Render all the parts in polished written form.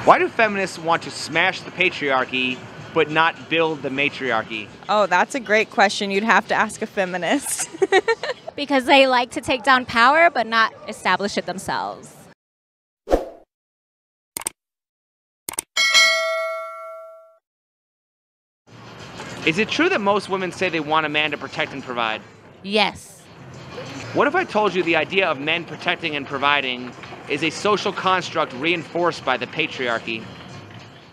Why do feminists want to smash the patriarchy but not build the matriarchy? Oh, that's a great question. You'd have to ask a feminist. Because they like to take down power but not establish it themselves. Is it true that most women say they want a man to protect and provide? Yes. What if I told you the idea of men protecting and providing is a social construct reinforced by the patriarchy?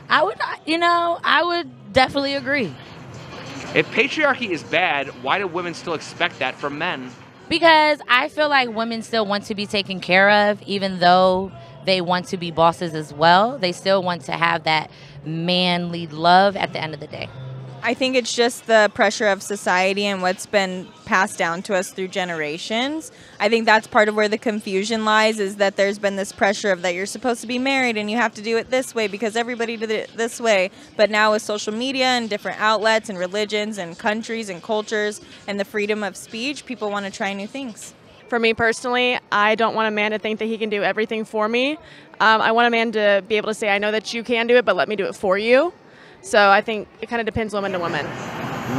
I would definitely agree. If patriarchy is bad, why do women still expect that from men? Because I feel like women still want to be taken care of, even though they want to be bosses as well. They still want to have that manly love at the end of the day. I think it's just the pressure of society and what's been passed down to us through generations. I think that's part of where the confusion lies, is that there's been this pressure of that you're supposed to be married and you have to do it this way because everybody did it this way. But now with social media and different outlets and religions and countries and cultures and the freedom of speech, people want to try new things. For me personally, I don't want a man to think that he can do everything for me. I want a man to be able to say, I know that you can do it, but let me do it for you. So I think it kind of depends woman to woman.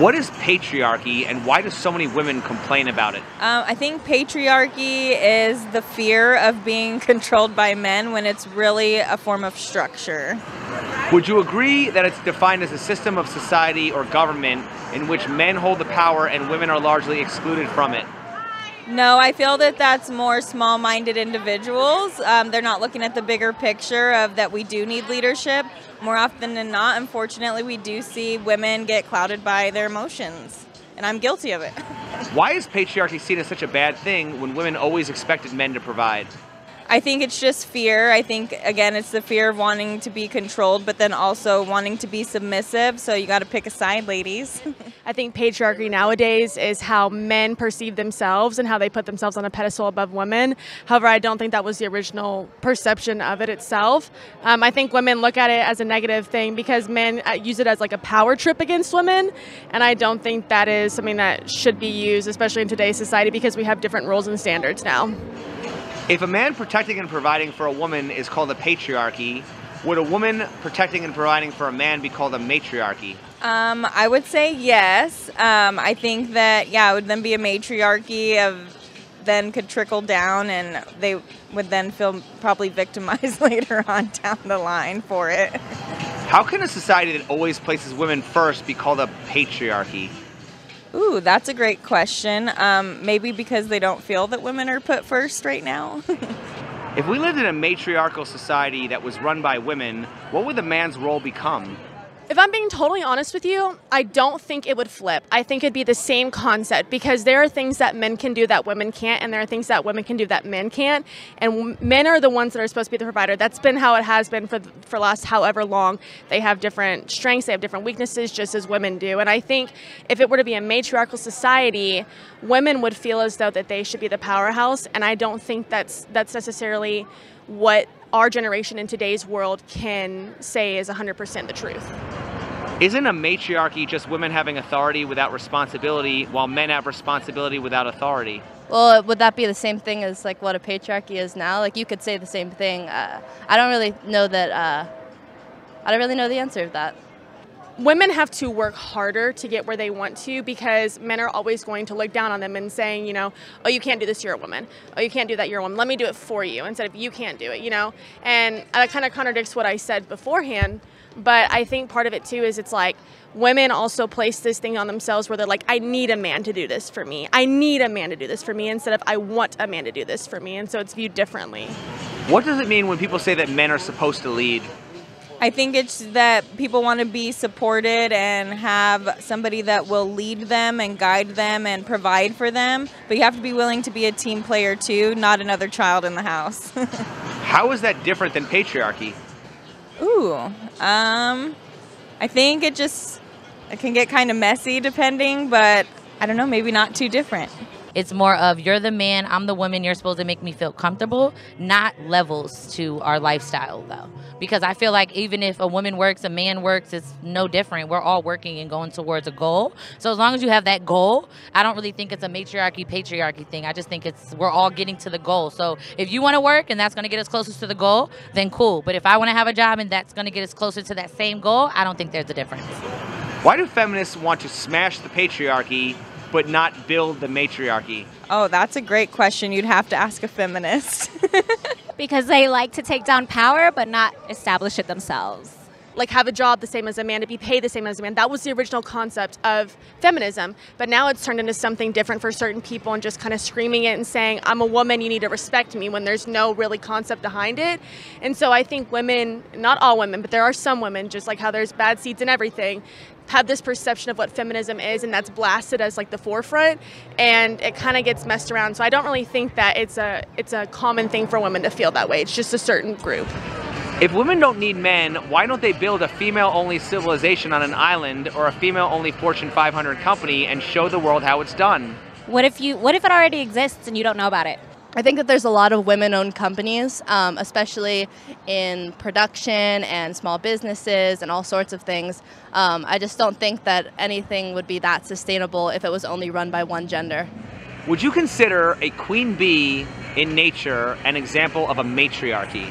What is patriarchy and why do so many women complain about it? I think patriarchy is the fear of being controlled by men when it's really a form of structure. Would you agree that it's defined as a system of society or government in which men hold the power and women are largely excluded from it? No, I feel that that's more small-minded individuals. They're not looking at the bigger picture of that we do need leadership. More often than not, unfortunately, we do see women get clouded by their emotions, and I'm guilty of it. Why is patriarchy seen as such a bad thing when women always expected men to provide? I think it's just fear. I think, again, it's the fear of wanting to be controlled, but then also wanting to be submissive. So you got to pick a side, ladies. I think patriarchy nowadays is how men perceive themselves and how they put themselves on a pedestal above women. However, I don't think that was the original perception of it itself. I think women look at it as a negative thing because men use it as like a power trip against women. And I don't think that is something that should be used, especially in today's society, because we have different rules and standards now. If a man protecting and providing for a woman is called a patriarchy, would a woman protecting and providing for a man be called a matriarchy? I would say yes. I think that, it would then be a matriarchy then could trickle down and they would then feel probably victimized later on down the line for it. How can a society that always places women first be called a patriarchy? Ooh, that's a great question. Maybe because they don't feel that women are put first right now. If we lived in a matriarchal society that was run by women, what would the man's role become? If I'm being totally honest with you, I don't think it would flip. I think it'd be the same concept because there are things that men can do that women can't, and there are things that women can do that men can't. And men are the ones that are supposed to be the provider. That's been how it has been for last however long. They have different strengths, they have different weaknesses, just as women do. And I think if it were to be a matriarchal society, women would feel as though that they should be the powerhouse. And I don't think that's necessarily what our generation in today's world can say is 100% the truth. Isn't a matriarchy just women having authority without responsibility, while men have responsibility without authority? Well, would that be the same thing as like what a patriarchy is now? Like you could say the same thing. I don't really know that. I don't really know the answer to that. Women have to work harder to get where they want to because men are always going to look down on them and saying, oh, you can't do this, you're a woman. Oh, you can't do that, you're a woman. Let me do it for you instead of you can't do it, And that kind of contradicts what I said beforehand. But I think part of it, too, is it's like women also place this thing on themselves where they're like, I need a man to do this for me. I need a man to do this for me instead of I want a man to do this for me. And so it's viewed differently. What does it mean when people say that men are supposed to lead? I think it's that people want to be supported and have somebody that will lead them and guide them and provide for them. But you have to be willing to be a team player too, not another child in the house. How is that different than patriarchy? Ooh, I think it can get kind of messy depending, but I don't know, maybe not too different. It's more of you're the man, I'm the woman, you're supposed to make me feel comfortable, not levels to our lifestyle, though. Because I feel like even if a woman works, a man works, it's no different. We're all working and going towards a goal. So as long as you have that goal, I don't really think it's a matriarchy, patriarchy thing. I just think we're all getting to the goal. So if you want to work and that's going to get us closer to the goal, then cool. But if I want to have a job and that's going to get us closer to that same goal, I don't think there's a difference. Why do feminists want to smash the patriarchy but not build the matriarchy? Oh, that's a great question. You'd have to ask a feminist. Because they like to take down power but not establish it themselves. Like have a job the same as a man, to be paid the same as a man. That was the original concept of feminism. But now it's turned into something different for certain people and just kind of screaming it and saying, I'm a woman, you need to respect me, when there's no really concept behind it. And so I think women, not all women, but there are some women, just like how there's bad seeds and everything, have this perception of what feminism is, and that's blasted as like the forefront, and it kind of gets messed around. So I don't really think that it's a common thing for women to feel that way. It's just a certain group. If women don't need men, why don't they build a female-only civilization on an island or a female-only Fortune 500 company and show the world how it's done? What if it already exists and you don't know about it? I think that there's a lot of women-owned companies, especially in production and small businesses and all sorts of things. I just don't think that anything would be that sustainable if it was only run by one gender. Would you consider a queen bee in nature an example of a matriarchy?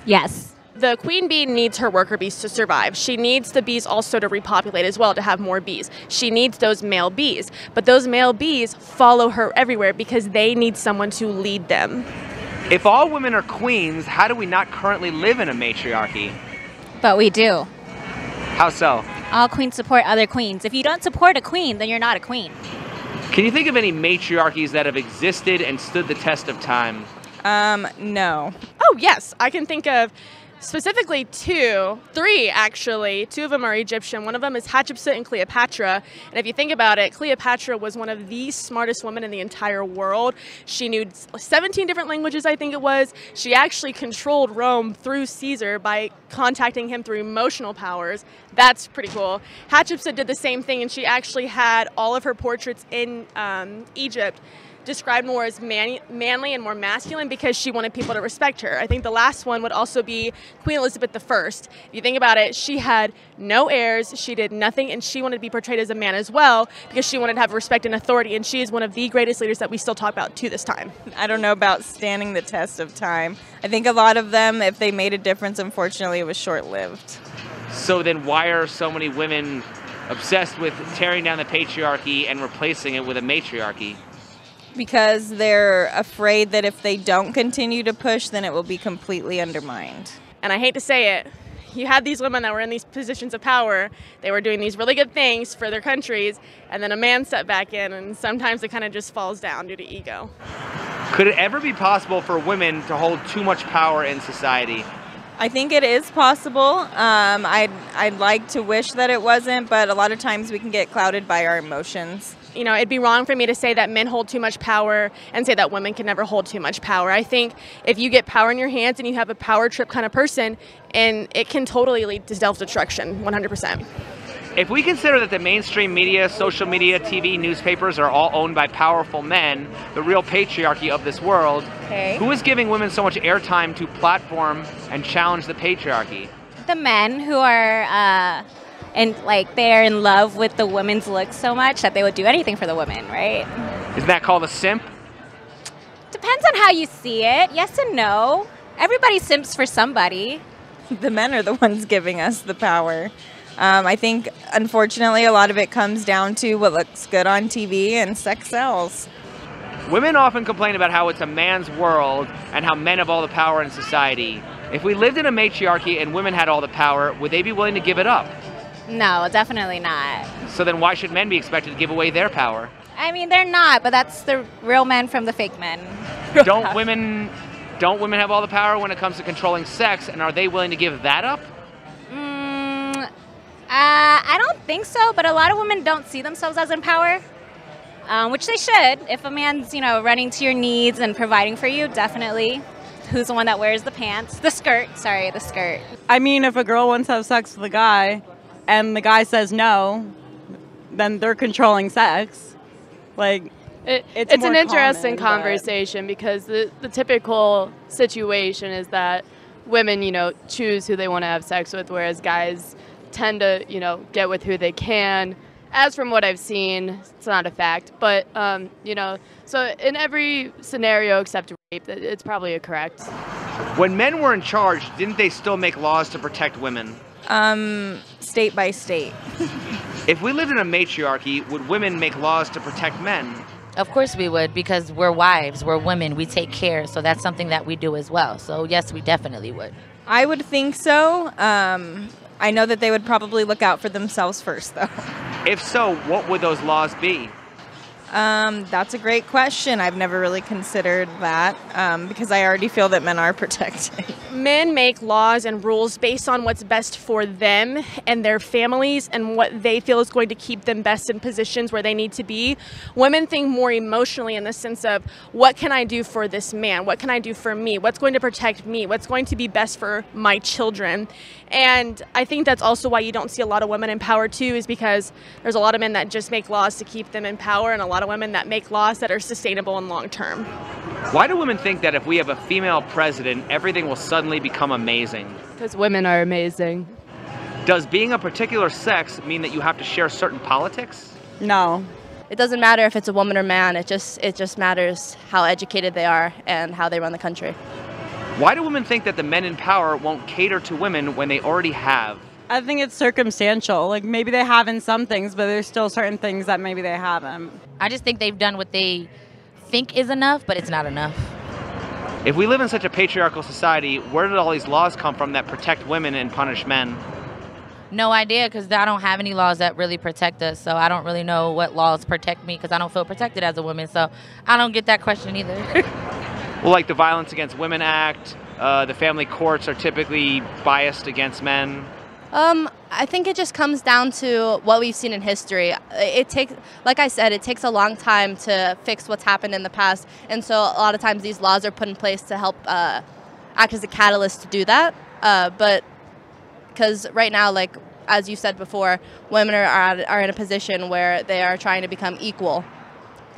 Yes. The queen bee needs her worker bees to survive. She needs the bees also to repopulate as well, to have more bees. She needs those male bees. But those male bees follow her everywhere because they need someone to lead them. If all women are queens, how do we not currently live in a matriarchy? But we do. How so? All queens support other queens. If you don't support a queen, then you're not a queen. Can you think of any matriarchies that have existed and stood the test of time? No. Oh, yes. I can think of specifically three actually. Two of them are Egyptian. One of them is Hatshepsut and Cleopatra. And if you think about it, Cleopatra was one of the smartest women in the entire world. She knew 17 different languages, I think it was. She actually controlled Rome through Caesar by contacting him through emotional powers. That's pretty cool. Hatshepsut did the same thing, and she actually had all of her portraits in Egypt described more as manly and more masculine because she wanted people to respect her. I think the last one would also be Queen Elizabeth I. If you think about it, she had no heirs, she did nothing, and she wanted to be portrayed as a man as well because she wanted to have respect and authority, and she is one of the greatest leaders that we still talk about to this time. I don't know about standing the test of time. I think a lot of them, if they made a difference, unfortunately, it was short-lived. So then why are so many women obsessed with tearing down the patriarchy and replacing it with a matriarchy? Because they're afraid that if they don't continue to push, then it will be completely undermined. And I hate to say it, you had these women that were in these positions of power. They were doing these really good things for their countries, and then a man stepped back in, and sometimes it kind of just falls down due to ego. Could it ever be possible for women to hold too much power in society? I think it is possible. I'd like to wish that it wasn't, but a lot of times we can get clouded by our emotions. You know, it'd be wrong for me to say that men hold too much power and say that women can never hold too much power. I think if you get power in your hands and you have a power trip kind of person, and it can totally lead to self-destruction, 100%. If we consider that the mainstream media, social media, TV, newspapers are all owned by powerful men, the real patriarchy of this world, who is giving women so much airtime to platform and challenge the patriarchy? The men who are they're in love with the women's looks so much that they would do anything for the women, right? Isn't that called a simp? Depends on how you see it. Yes and no. Everybody simps for somebody. The men are the ones giving us the power. I think, unfortunately, a lot of it comes down to what looks good on TV, and sex sells. Women often complain about how it's a man's world and how men have all the power in society. If we lived in a matriarchy and women had all the power, would they be willing to give it up? No, definitely not. So then why should men be expected to give away their power? I mean, they're not, but that's the real men from the fake men. Don't women have all the power when it comes to controlling sex, and are they willing to give that up? I don't think so, but a lot of women don't see themselves as in power, which they should. If a man's, running to your needs and providing for you, definitely. Who's the one that wears the pants? The skirt. I mean, if a girl wants to have sex with a guy and the guy says no, then they're controlling sex. Like, It's an more interesting common, conversation because the typical situation is that women, choose who they want to have sex with, whereas guys tend to, get with who they can. As from what I've seen, it's not a fact, but, so in every scenario except rape, it's probably correct. When men were in charge, didn't they still make laws to protect women? State by state. If we lived in a matriarchy, would women make laws to protect men? Of course we would, because we're wives, we're women, we take care, so that's something that we do as well. So yes, we definitely would. I would think so. I know that they would probably look out for themselves first, though. If so, what would those laws be? That's a great question. I've never really considered that because I already feel that men are protected. Men make laws and rules based on what's best for them and their families and what they feel is going to keep them best in positions where they need to be. Women think more emotionally in the sense of, what can I do for this man? What can I do for me? What's going to protect me? What's going to be best for my children? And I think that's also why you don't see a lot of women in power too, is because there's a lot of men that just make laws to keep them in power and a lot of women that make laws that are sustainable and long term. Why do women think that if we have a female president, everything will suddenly become amazing? Because women are amazing. Does being a particular sex mean that you have to share certain politics? No. It doesn't matter if it's a woman or man. It just matters how educated they are and how they run the country. Why do women think that the men in power won't cater to women when they already have? I think it's circumstantial. Like maybe they have in some things, but there's still certain things that maybe they haven't. I just think they've done what they think is enough, but it's not enough. If we live in such a patriarchal society, where did all these laws come from that protect women and punish men? No idea, because I don't have any laws that really protect us, so I don't really know what laws protect me because I don't feel protected as a woman, so I don't get that question either. Well, like the Violence Against Women Act, the family courts are typically biased against men. I think it just comes down to what we've seen in history. It takes, like I said, it takes a long time to fix what's happened in the past, and so a lot of times these laws are put in place to help act as a catalyst to do that. But because right now, like as you said before, women are in a position where they are trying to become equal,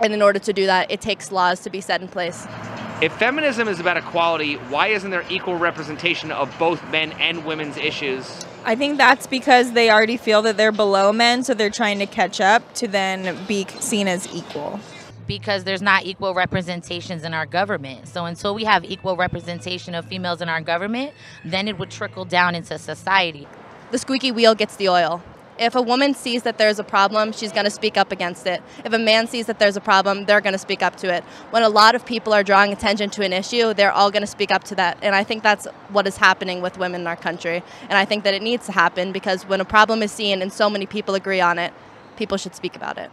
and in order to do that, it takes laws to be set in place. If feminism is about equality, why isn't there equal representation of both men and women's issues? I think that's because they already feel that they're below men, so they're trying to catch up to then be seen as equal. Because there's not equal representations in our government. So until we have equal representation of females in our government, then it would trickle down into society. The squeaky wheel gets the oil. If a woman sees that there's a problem, she's going to speak up against it. If a man sees that there's a problem, they're going to speak up to it. When a lot of people are drawing attention to an issue, they're all going to speak up to that. And I think that's what is happening with women in our country. And I think that it needs to happen because when a problem is seen and so many people agree on it, people should speak about it.